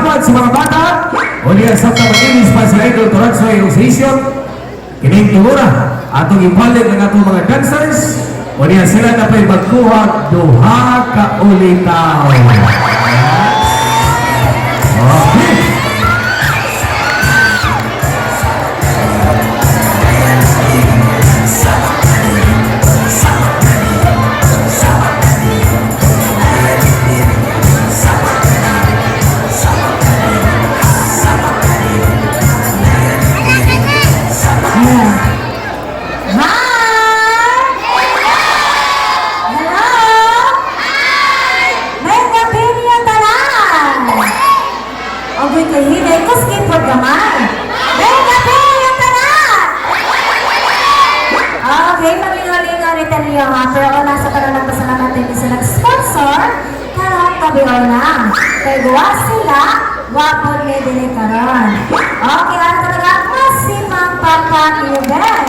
salamat sa mga bata. O niya sa tabaginis pa sila ito turag sa association. Kining tulura. Atong ipalit ng atong mga dancers. O niya sila na pa'y magkuha duha ka ulitaw. Okay. Pero ako nasa panahon pasalamat din sa nag-sponsor karang kabiyaw na. Kaya gawa sila, wapon may dili karon. Okay, ano talaga masimang papakilibel.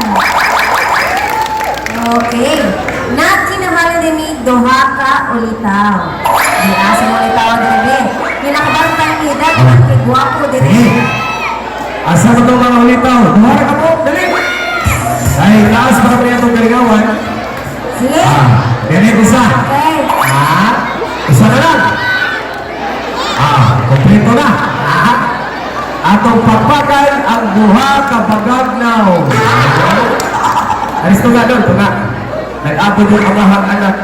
Okay. Nagkinahalan din ni duha ka ulitaw. Di asa mo ulitaw din. Kinakabang tayo ni Dad, kay guwapo din. Asa mo itong mga ulitaw? Duha ka po, dali. Ay, taas pa kami itong kaligawan. Sige. Ganit isa. Okay. Isa na lang. Kompleto na. Atong papagal ang buha kabagagnaw. Alis ko nga doon, tunga. Nag-abot yung amahang anak.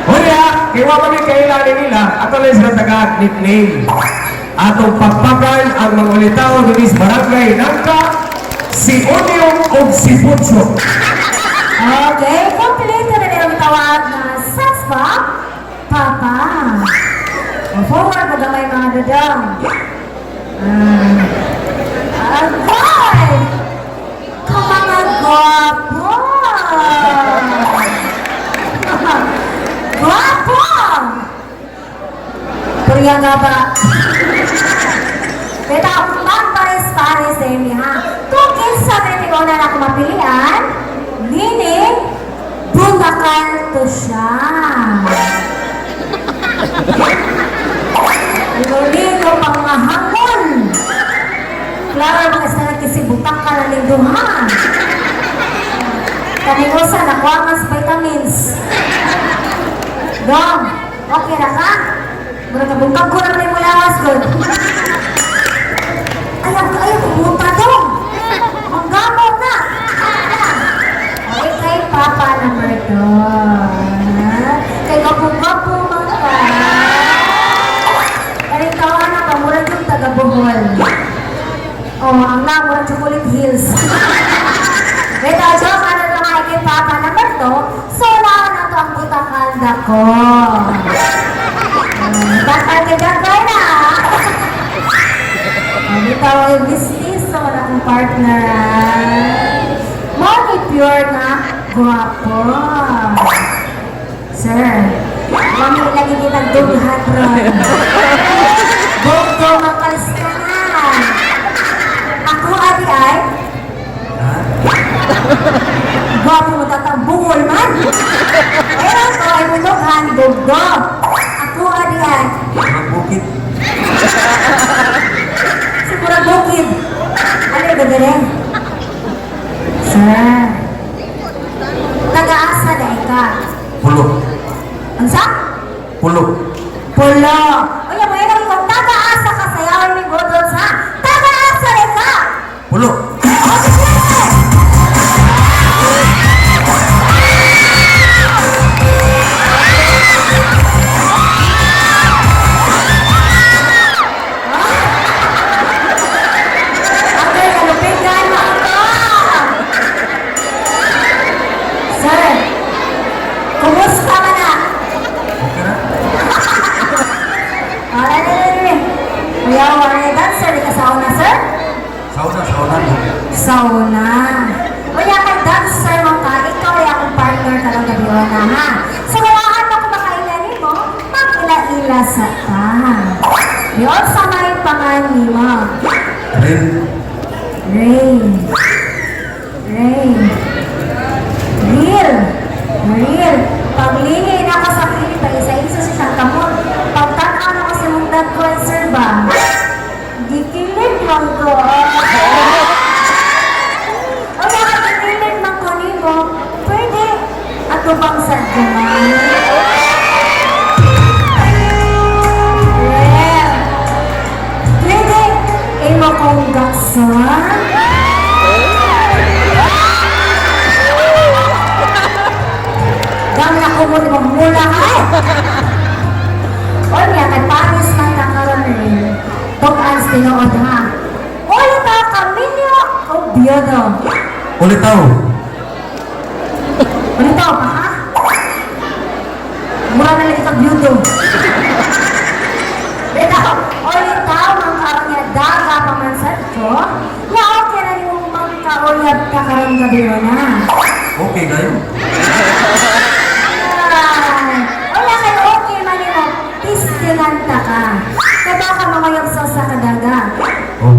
Huya, kiwa kami kailangan nila, ato lang sila taga-nickname. Atong papagal ang mga ulitaw ng barangay Nangka, si Onyong o si Pucho. Okay, kompleto na nilang tawag na Saspa, Papa. Forward mo gamay mga dadang. Agay! Kamanga gwapo! Gwapo! Puriya nga ba? Pero ang pares-pares sa inyo ha. Kung kinsa may na ako mapilian, meaning, bunakal to siya. Lulino pang mga hamon. Klaro mga sa nagkisibutak ka na lingduhan. Kanigusa, nakuha mas vitamins. Dong, okay na ka? Mura ka bungkag ko naman yung mulawas ko. Ayaw, pumunta dong. Ang gamo na. Kay Papa number 2. Kay Gapo-Gapo mga ka. Karing tawa na pa, murag yung taga-Bohol. Ang murag Chocolate Hills. Ito, joke, ano naman kay Papa number 2. So, na to ang butakanda ko. Bakal kay Gagay na. Ito yung business sa wala kong partner. Money pure na guwapo. Sir, kami lagi kitang dughat ron. Bogdo mapalistanan. Ako adi ay guwapo mo tatang bungol man. Pero ito ay mundughan bogdo. Ako adi ay Bukit. siguro bukid. Ano yung gagaling? Sir, nag-aasa na ka. Pulo. Ang sa? Pulo. Pulo. O yung mga nang kung taga-asa ka sa yawan may budol sa taga-asa na ka. Pulo. Sauna. Kaya kay dancer mo ka, ikaw ay akong partner ka ng gabi na ha. So kailangan mo kung makailanin mo, mag-ila-ila sa ka. Yun sa may pangani mo. Rain. Rain. Rain. Real. Real. Paglingin ako sa Pilipa, isa-isa sa siyang kamot. Pagtanaw ako sa mundad ko, sir ba? Ulitaw. Ulitaw pa ha? Mura na lang ikaw beauty. Ulitaw, ang karon niya daga pamansad ko. Ya, okay na rin mong magkauyab ka karong gabi mo na. Okay kayo. Wala kayo okay man mo. Pistilanta ka. Kaya ka mamayag sa kadaga. Oh.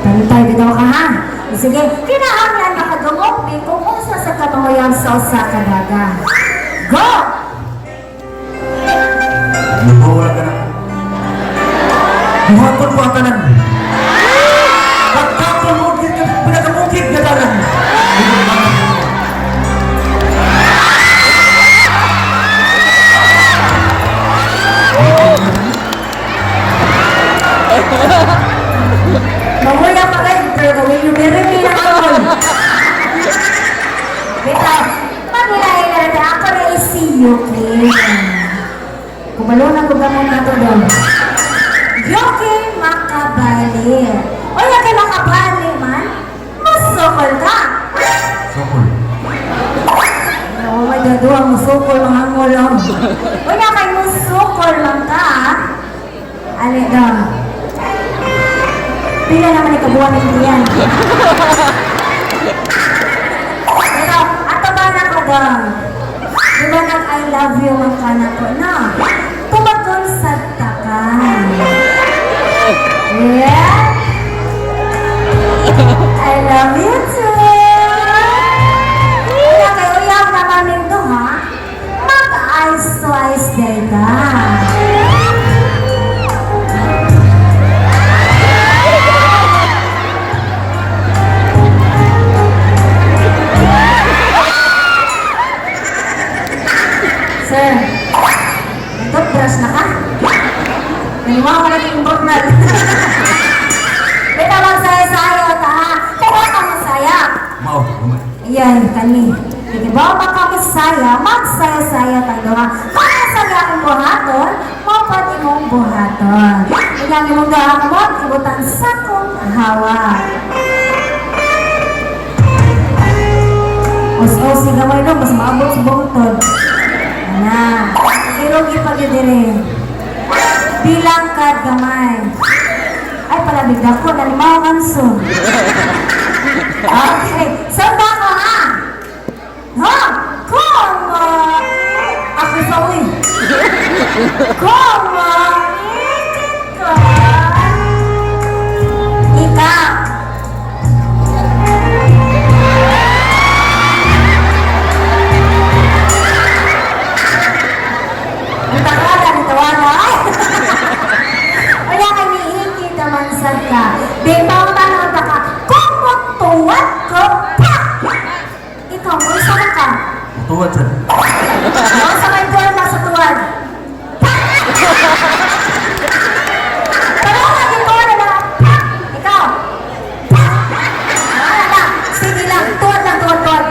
Tantay dito ka ha. Sige, kinahanglan makadumog kung usa sa kamamayag sa kadaga. Go! Wala ka na. Buhaton mo ang tanan. Pagkapon mo, pinakamukit na tanan. Mamuya pa kayo, pero gawin yung meron na ako. Bita, pag-ilahin na rin ako na isiyo, kumalunang ko gamon na to doon. Yoki makabali. O yoki makabali man, masukol ka. Sokol. Oo, may gaduwa, musukol mga angolong. O yoki musukol lang ka, ali doon. Pila naman ikabuhan ng diyan. Pero, ato ba na ko doon? Di ba nag I love you ang kanak ko na? Tumagon sa takan. Yeah? I love you too. Kaya kayo yung naman nito ha? Mag-eyes to eyes data. Sir, toothbrush na ka? Naniwa ko naging important. Bita magsaya-sayo ta ha? Kaya ka masaya. Mao. Iyan, kani. Sige ba ka masaya, magsaya-sayo tayo ha? Kaya saya ang buhaton, mapati mong buhaton. Ilang imong gahamot, ibutan sa kong hawa. Os-os, gamay doon, mas maabot sa bungtod. Na, irugi pag-idiri. Bilang ka gamay. Ay, palabig ako, nalimaw kanso. Okay, sanda ko ha? Ha? Kuma! Ako sa uwi. Kuma! Ikit ka! Ikaw! Ang takala, nitawaga. Wala kami higit naman sa ka. Di ba ang tanong ka, kung magtuwad ko, pa! Ikaw, may sama ka. Tuwad siya. Ano sa may tuwad na sa tuwad? Pa! Pero lagi ko na lang, pa! Ikaw, pa! Wala na, sige lang, tuwad lang, tuwad.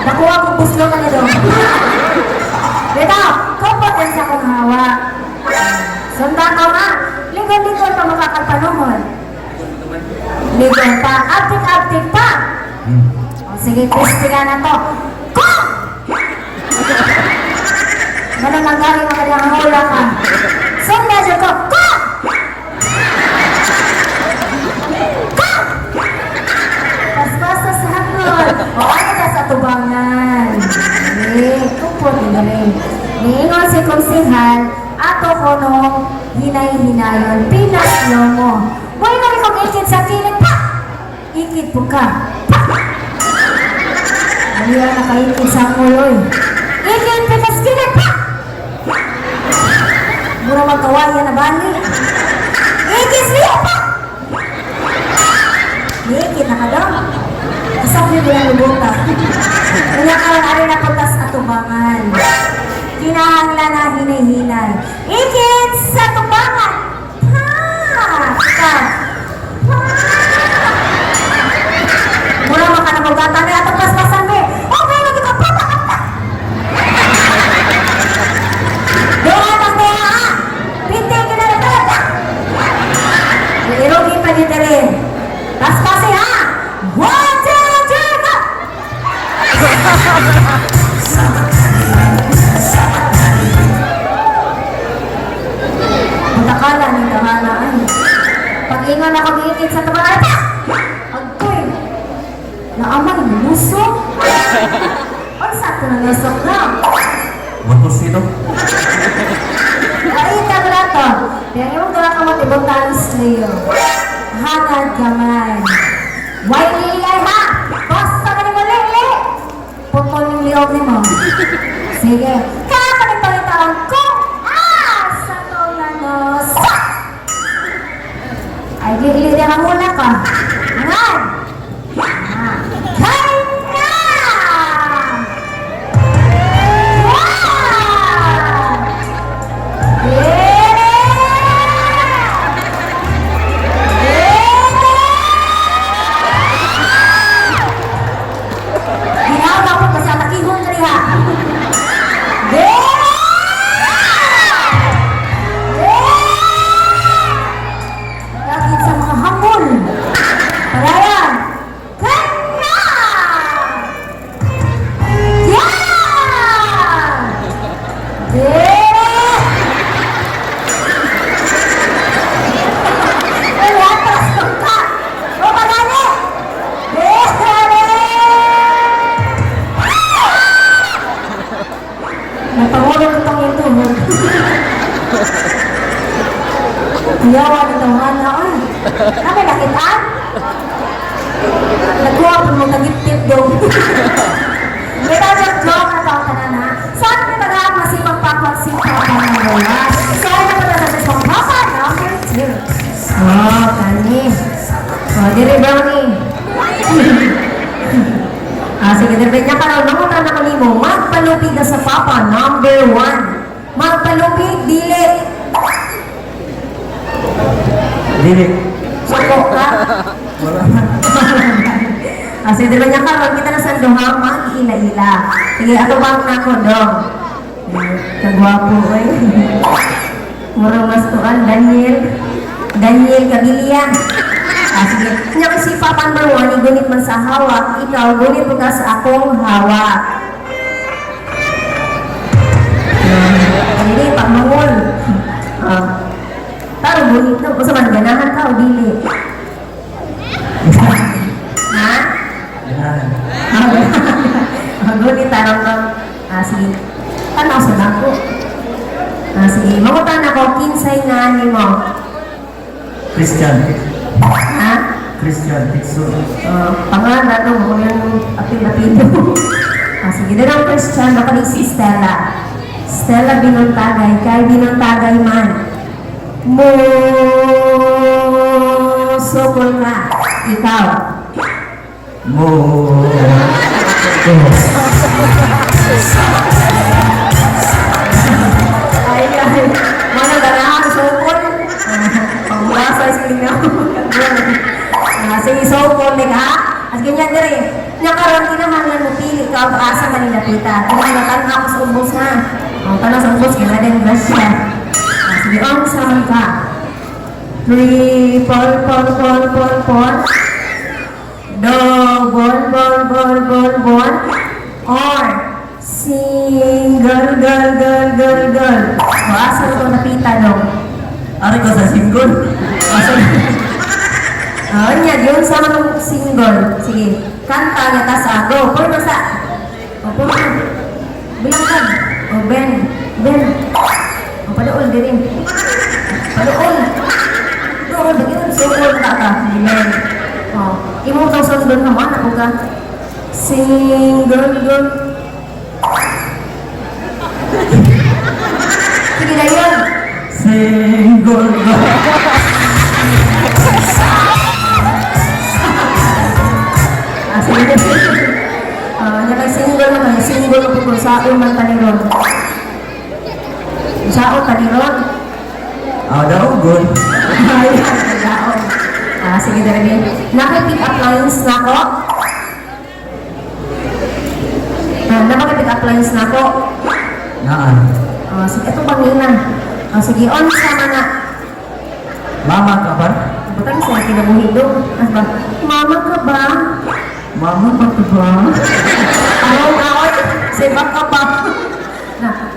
Nakuha ko buslo ka na doon. Dito, kompoten sa kong hawa. Sundan ko nga, ligon-ligon pa makakapanuhon. Ligon pa, aktik-aktik pa. O sige, testi ka na to. Ko! Manananggali mga diyang hula ka. Sundan siya ko, ko! Ko! Pas-pasa sa hapon. O ano ka sa tubangan? Kumpon galing. Niingon si Kumsihan, ato ko nung hinay-hinayon, pinaslo mo. Huwag na rin kong ikit sa kilid, pa! Ikit po ka, pa! Maliwa na kaikit sa kuloy. Ikit pitas kilid, pa! Mura magkawaya na bali. Ikit siya, pa! Ikit na ka daw. Kasapin ko yung lubuta. Kaya ka rin na putas at tubangan. Kinahangla na hinay-hinay. Ikit sa tubangan! Ha! Ika! Ha! Mura maka na magkata niya at paspasan mo. Okay, nagkita pa! Doon ang doon ha! Pintigin na na talaga! Irugi pa dito rin. Paspasi ha! magigit sa tabangan. Agkoy! Naaman, lusok! Ang sakto na lusok na. Wato sino? Ay, ito na to. Kaya yung doon ka matibong talis layo. Hangad kamay. Why lilay ha? Basta ka ni mo lili! Putol yung liog ni mo. Sige. Kakakalito yung taon ko. Sa tolanos. Ay, lili na muna ka. Hangad! Kanya! Napangulog itong yung tuhod. Yawa nito nga na ay. Kami nakitaan? Nagkuha po mong nagitip doon. May tajang joke na taong tanan ha. Saan kami tagaang masipang papagsipang pangalawa? Saan na pala sa isang papa? Number 2. Oh, kani. Oh, diri brownie. Sige, dere niya karon nangutan ako nimo, magpalupig na sa papa, number 1. Magpalupig, dili. Dili. Sako ka. Sige, dere niya karon kita na sa duha, mag-ila-ila. Sige, ato bang nako dong. Kagwapo eh. Murang mas tuan, Daniel Kabilian. Sige, kanya kasi Papa number 1, igunit man sa hawak, ikaw, gunit mo ka sa akong hawak. Hindi, pagmangol. Taro, gunit na, kung man, ganahan ka o dili. Ha? Gunit, tarong lang. Sige, tanaw sa nako. Sige, mamutan ako, kinsay nga ni mo. Christian. Ha? Christian Dixon. Pangalan mo yung apil-apilo. Sige, din ang Christian, baka si Stella. Stella Binuntagay, kay Binuntagay man. Sokol nga. Ikaw. Ay, mga ganahan, sokol. Pangwasa sa inyo. Sige, sokol, ha? As ganyan na rin. Nakaroon kinahanglan mo pili ka o asa kanila pita. Kinahanglan ako sa umbos ha. Tanong sa umbos, kaya din grasya. Sige, saman ka. Triple, pol. Do, bol. Or, single, girl. O asa ko napita dong. Ari ko sa single. Yan, yun sa mga single. Sige, kanta niya ta sa go. Puro na sa. Puro na. Bilang ka. Ben. Padool din. Padool. Doon, bagay single ka ka. Ben. Imo ka sa doon naman ako ka. Single. Sige na yun. Single. Single ko kung saan man taniron. Saan taniron? Daw, good. Ay, daon. Sige, dali. Naki-pick up lines na ko. Naki-pick up lines na ko. Naan. Sige, ito bangina. Sige, on sama na. Mama ka ba? Butang siya, kinabuhi doon. Mama ka ba? Mama ka ba? Away, sebak ka ba?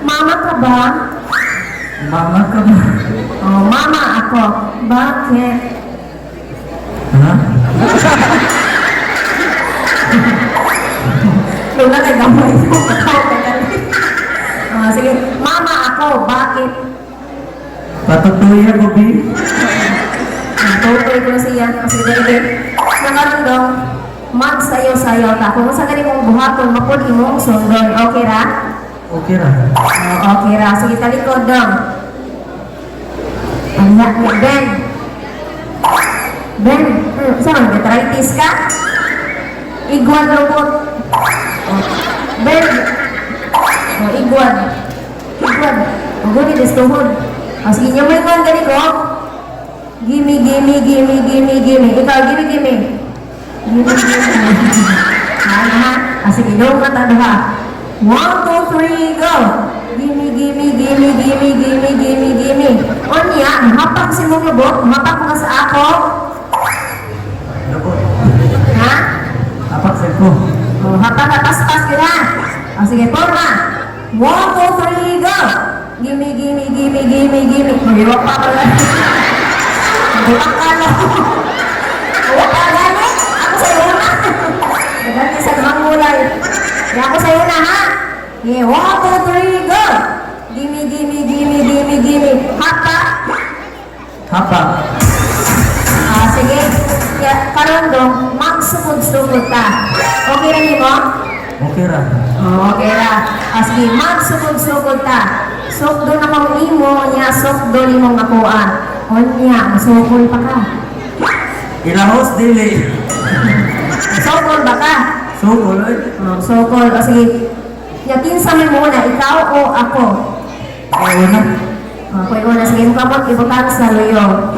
Mama ka ba? Mama ka ba? Mama ako. Bakit? Lula kay gamay mo. Sige, mama ako, bakit? Patutuyan ko, Bi. Tutoy ko siya. Sige, dali. Nakaroon daw, magsayo-sayo ta. Kung sa ganun mong buhaton, mapod imong sundon. Okay ra? Okay ra. Okay ra. Sige, talikod daw. Anak ni Ben. Ben, saan? Detritis ka? Iguan robot. Ben. Iguan. Iguan. Guni destuhod. Sige, niya may iguan gani ko. Gimme, gimme, gimme, gimme, gimme. Ikaw, gimme, gimme. Gimme, gimme. Ha? Sige, daw ka tadha. 1, 2, 3, go! Gimme, gimme, gimme, gimme, gimme, gimme, gimme. O niya, mahapak si mong lubot, mahapak mo ka sa ako. Lubot. Ha? Apak sa ko. O, hapak na, pas-pas ka na. O, sige, forma. 1, 2, 3, go! Gimme, gimme, gimme, gimme, gimme. Mag-iwak pa ka lang. Mag-iwak ka lang. Huwag ka gani. Ako sa'yo na. Nagani sa namangulay. Ako sa'yo na, ha? Okay, 1, 2, 3, go! Gimme, gimme, gimme, gimme, gimme. Hapak. Hapak. Sige. Karon dong, magsugod-sugod ka. Okay rin mo? Okay ra. Okay ra. Sige, magsugod-sugod ka. Sukdo na mong imo, niya sukdo ni mong makuha. O niya, masukol pa ka. Ilahos dili. Sukol ba ka? Sukol. Sukol. Sige, kinsa mo muna, ikaw o ako? Ayaw na. Okay, una. Sige, mukha ibutan sa luyo.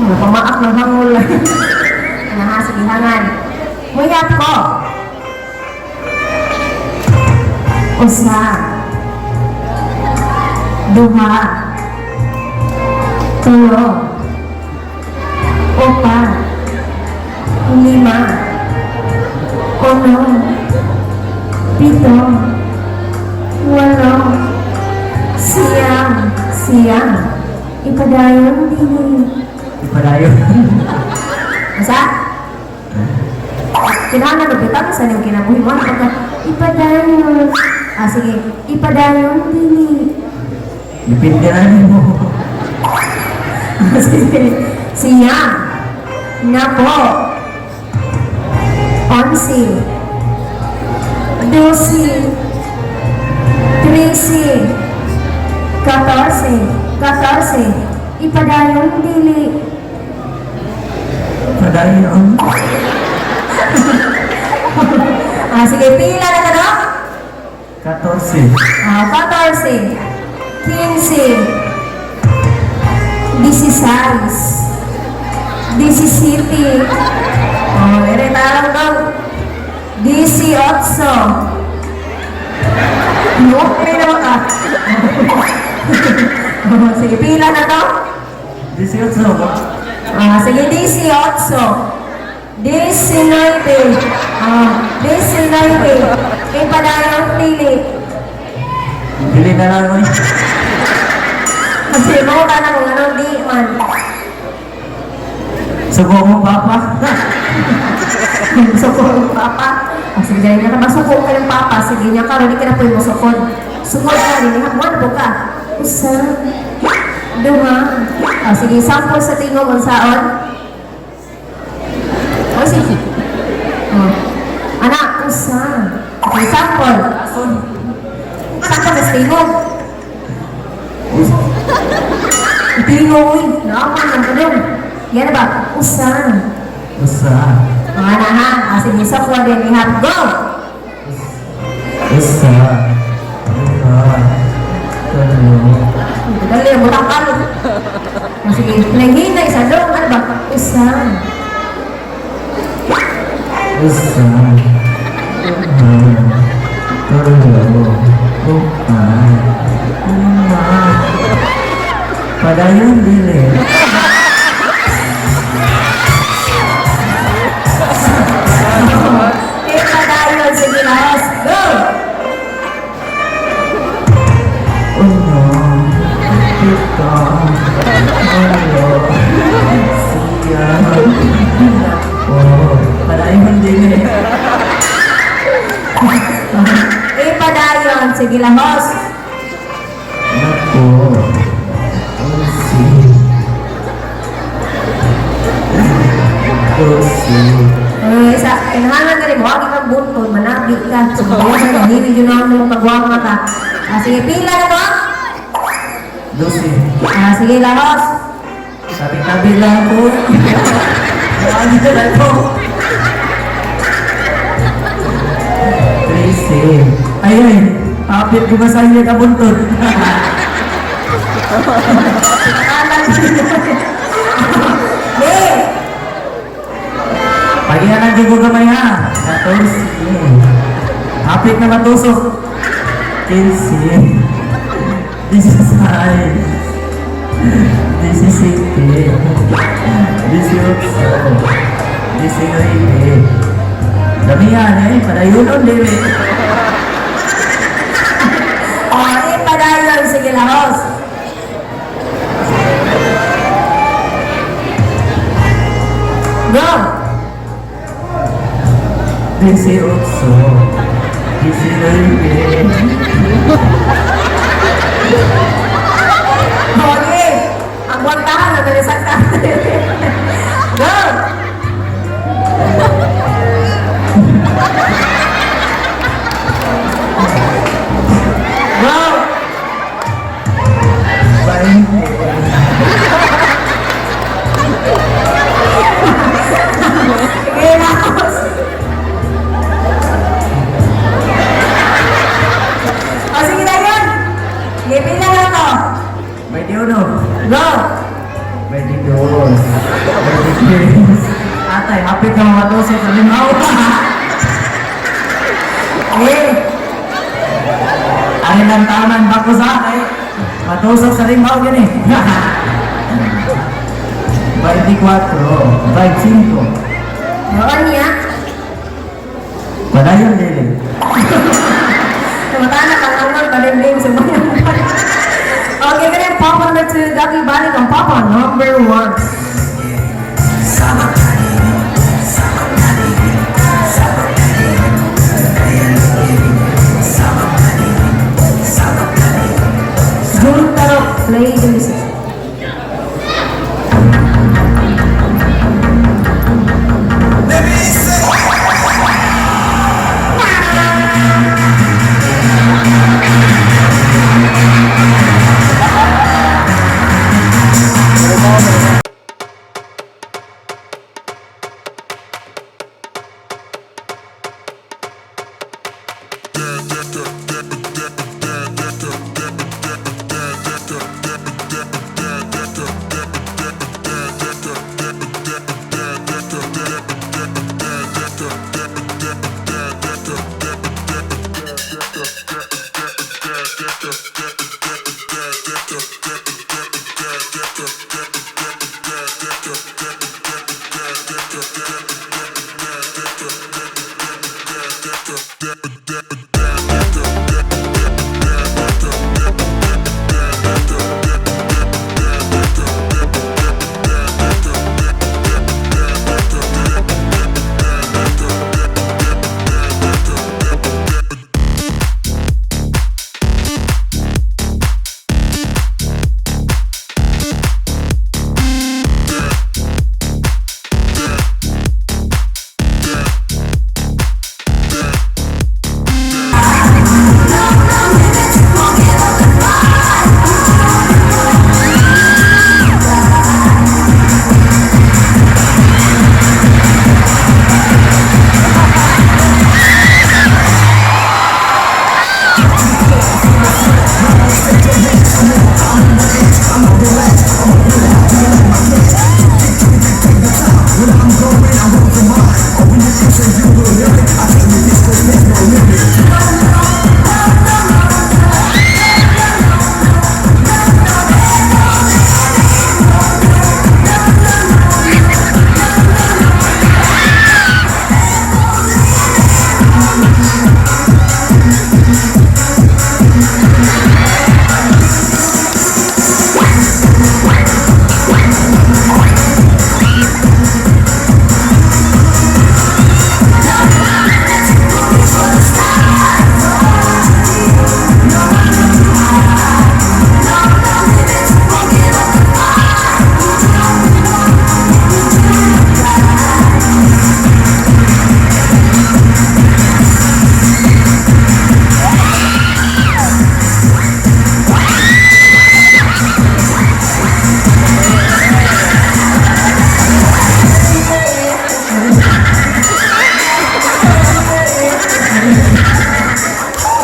Pamaak ng hangul. Sige, hangan. Muyat ko. Usa. Duha. Tulo. Upat. Lima. Uno. Pito. Walo. Siyam. Ipadayon din. Ipadayon. Masa? Kailangan na bita ka sa niyong kinabuhi mo. Ipadayon. Sige. Ipadayon din. Dipindiran mo. Sige. Siyam. Napo. 11. 12. 13. 14. Ipadayon dili. Padayon. Sige, pila na ka no? 14. 14. 15. 16. 17. Ere tarong daw. 18. No, pila naman ka. Sige, pila na to? 18 ba? Sige, 18. 19. 19. Ipadayon pili. Dili na lang oy. Kasi mo ka na kung anong di man. Sugo mo papa. Sukod ng papa. Sige, dahil na masukod ka ng papa. Sige niya ka, hindi ka na po yung masukod. Sukod ka rin. Mo na po ka. Usa. Duha. Sige, sample sa tingog ang saon. Sige. Anak, usa. Okay, sample. Sample sa tingog. Tingog, uy. Naaman lang ka doon. Yan na ba? Usa. Usa. Mga na ha. Sige, sakwa din. Ihap. Go! Usa. Dali, mutang kalo. Sige, nanghinay sa doon. Ano ba? Usa. Usa. Padayon dili. Padayon. Sige, lahos. Go! Uno. Pito. Walo. Siyam. Padayon din eh. Ipadayon. Sige lang, host. Nako. Pusi. Kailangan ka rin mo, huwag kang buntod, manabit ka. So, kaya na, hindi yun na mo pagwama ka. Sige, pila na mo. Dosi. Sige lang, host. Tabi-tabi lang po. Ano ka na po? 13. Ay, ay. Kapit ko ba sa inyo kabuntod? Di. Pagihanan ko gamay ha. 14. Kapit na matusok. 15. 16. 17. 18. Damihan eh. Padayunon din eh. Ipadayon. Sige lang, host. Go. 18. 19. Okay. Ang buwantahan na nalisak ka. Go. Go. 20. Sige lang, host. Sige na yun. Sige, pila na to. 21. Go. 22. 23. Atay, hapit ka mga tusok sa limaw. Ay, ang taman, bako sa akin. Matusok sa limaw yun eh. 24. 25. Doon niya. Padayon din eh. Tumatahan na kang balimbing sa mga. Okay, ganyan. Papa number 2. Dati balik ang Papa number 1. Juntaro, play the music.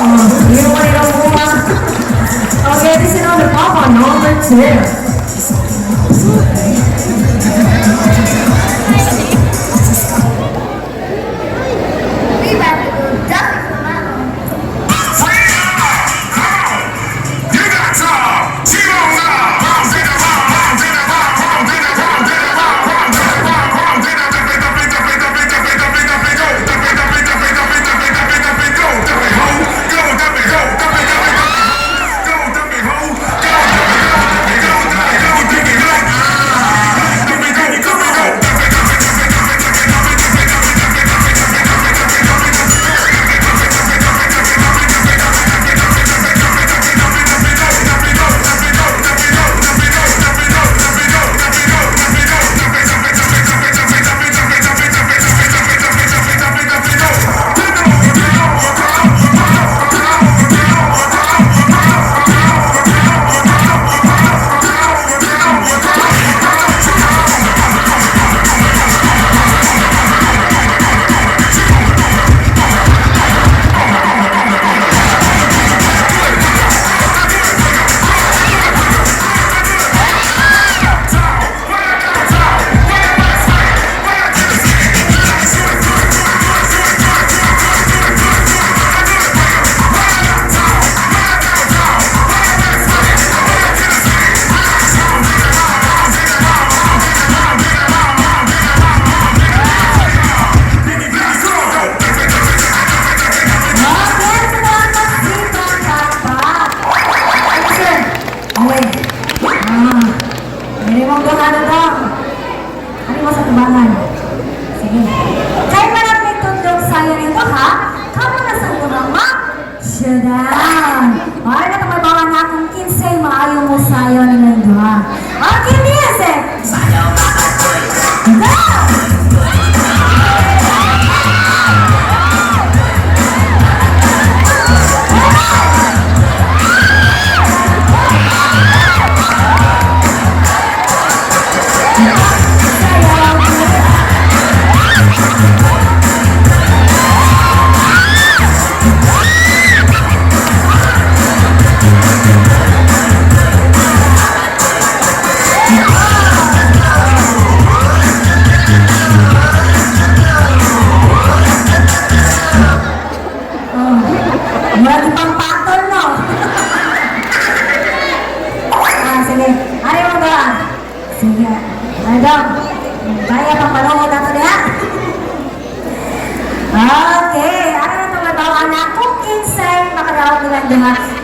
Hindi mo kayo bunga. Okay, this is on the Papa, number 2.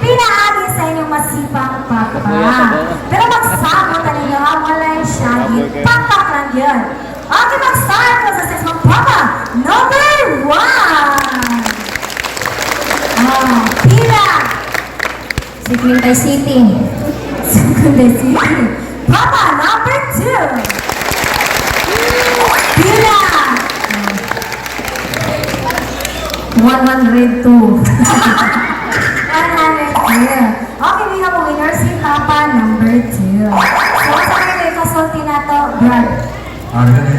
Pinaagi sa inyong masipang papa. Pero magsama talaga wala yung shaggy. Papak lang yun. Okay, mag-start ko sa sexual papa. Number 1. Pila. Secretary City. Secretary City. Papa, number 2. Pila. 102. 100. Okay, we have a winner, si Papa number 2. So, sa kayo kasulti na to, Brad?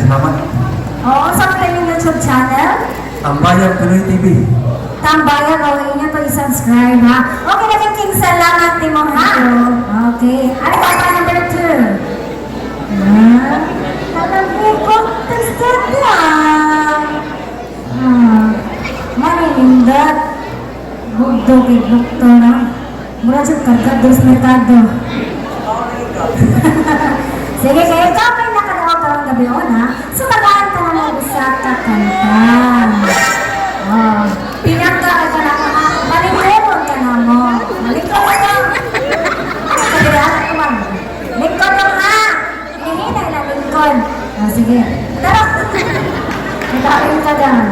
Salamat. Oo, sa kayo yung YouTube channel? Tambayan Pinoy TV. Tambayan, okay niya to i-subscribe, ha? Okay, naging salamat, Timong, ha? Okay. Ano Papa number 2? Talagikot, tested lang. Maninindot. Bugdo kay bugdo na. Mura siya kargado sa merkado. Sige, kaya ikaw may nakalawa ka lang gabi o na. So, tagaan ka na mo sa kakanta. Pinagka ka na ka. Malingon ka na mo. Malikot ka. Kagiraan ka man. Lingkod lang ha. Hinihinay na lingkod. Sige. Tara. Itakin ka dyan.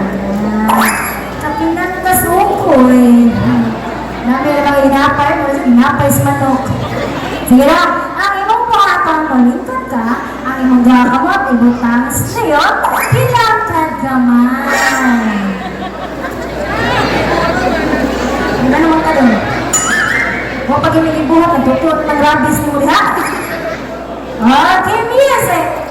Kapinan ka suko eh. Nabi na lang inapay sa manok. Sige lang, ang imong puhatang malingkod ka, ang imong gakamot, ibutang sa'yo, pinagkad gamay. Ano naman ka doon? Huwag pag imilibuhat, nagtutut ng rabies ni muli ha? Okay, music!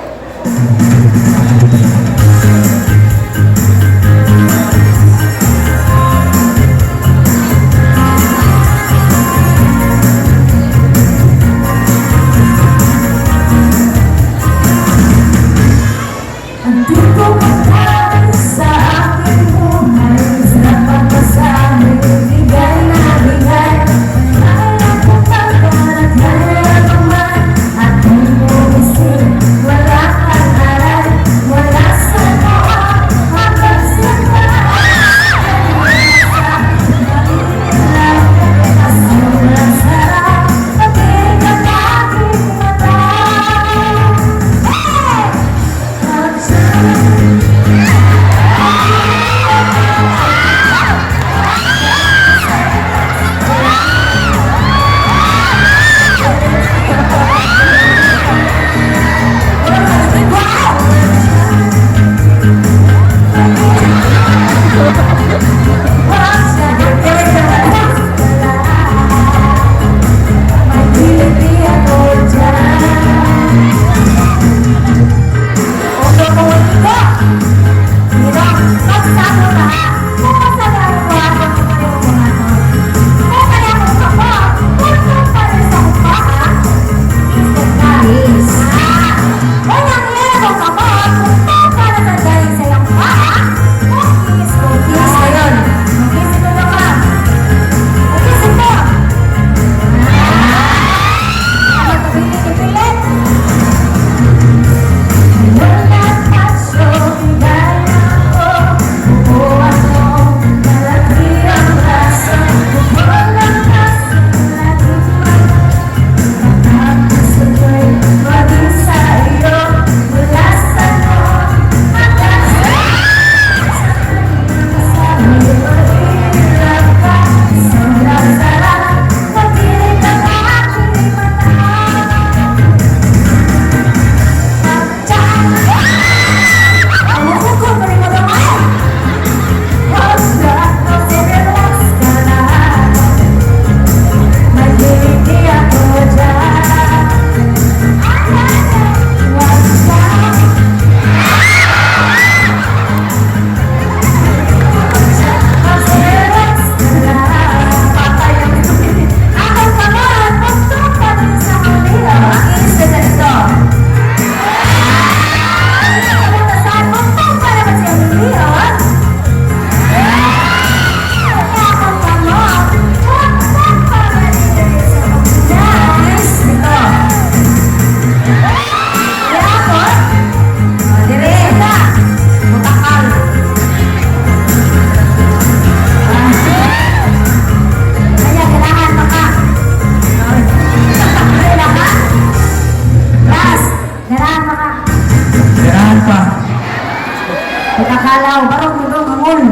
Huwag mo doon, amol.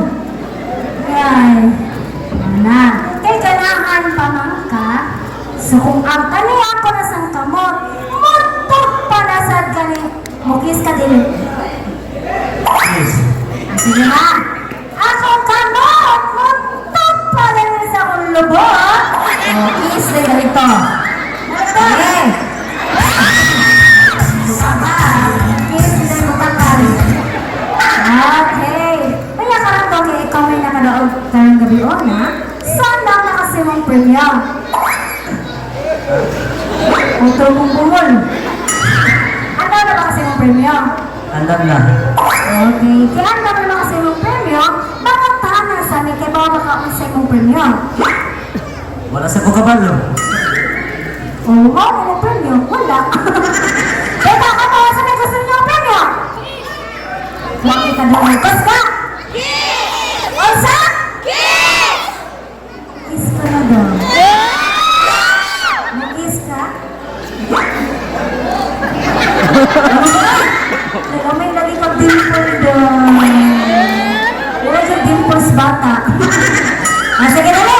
Ay, na. Kay ganahan pa man ka, so kung ang taniya ko na sang kamot, mutok pa na sa gani, mukis ka din. Yes. Sige na. Ako kamot, mutok pa na rin sa kong lubot. O, kiss din ganito. Okay. Saka, kiss din mo kakal. Okay. Kaya karang kay ikaw may nakanood karang gabi o na, saan lang nakasimong premyo? Otro mong bumol. Ano na nakasimong premyo? Andam na. Okay. Kaya ano na nakasimong premyo, bakit tahanan sa amin kaya baka makasimong premyo? Wala sa kukabalo. Oo, ano mo premyo? Wala. Kaya baka tawa sa may gusto niyo ang premyo? Bakit ka daw may ka? Olsa? Kiss ko na daw. Mag-kiss ka? Ano may lagi kang dimple doon. Wala yung dimples bata. Sige dali!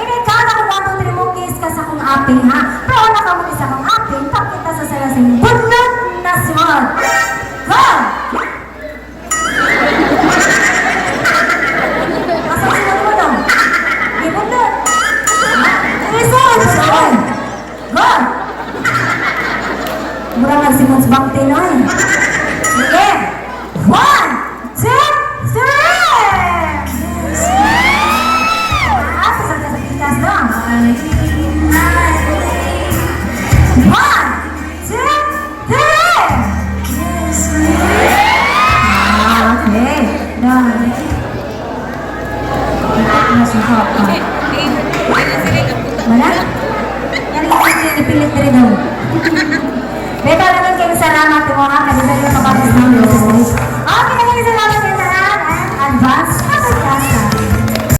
Ikaw na kung wato mo kiss ka sa kong aping ha. Pero wala ka mo isa kong aping, pakita sa salasing bunot na simot. Go! Masang sinod mo daw. Di bunot. Inisod! Go! Mura nagsimot sa bang tinoy. Sige! 1, 2, 3! Pasal ka sa pikas doon. 1, 2, 3! Okay. Doon. Nasuhap ka. Mana? Yan yung ipilit rin daw. Beba namin kayo salamat mo ha. Kasi sa iyo kapatid ng Diyos. Okay, namin salamat kayo lahat. Advance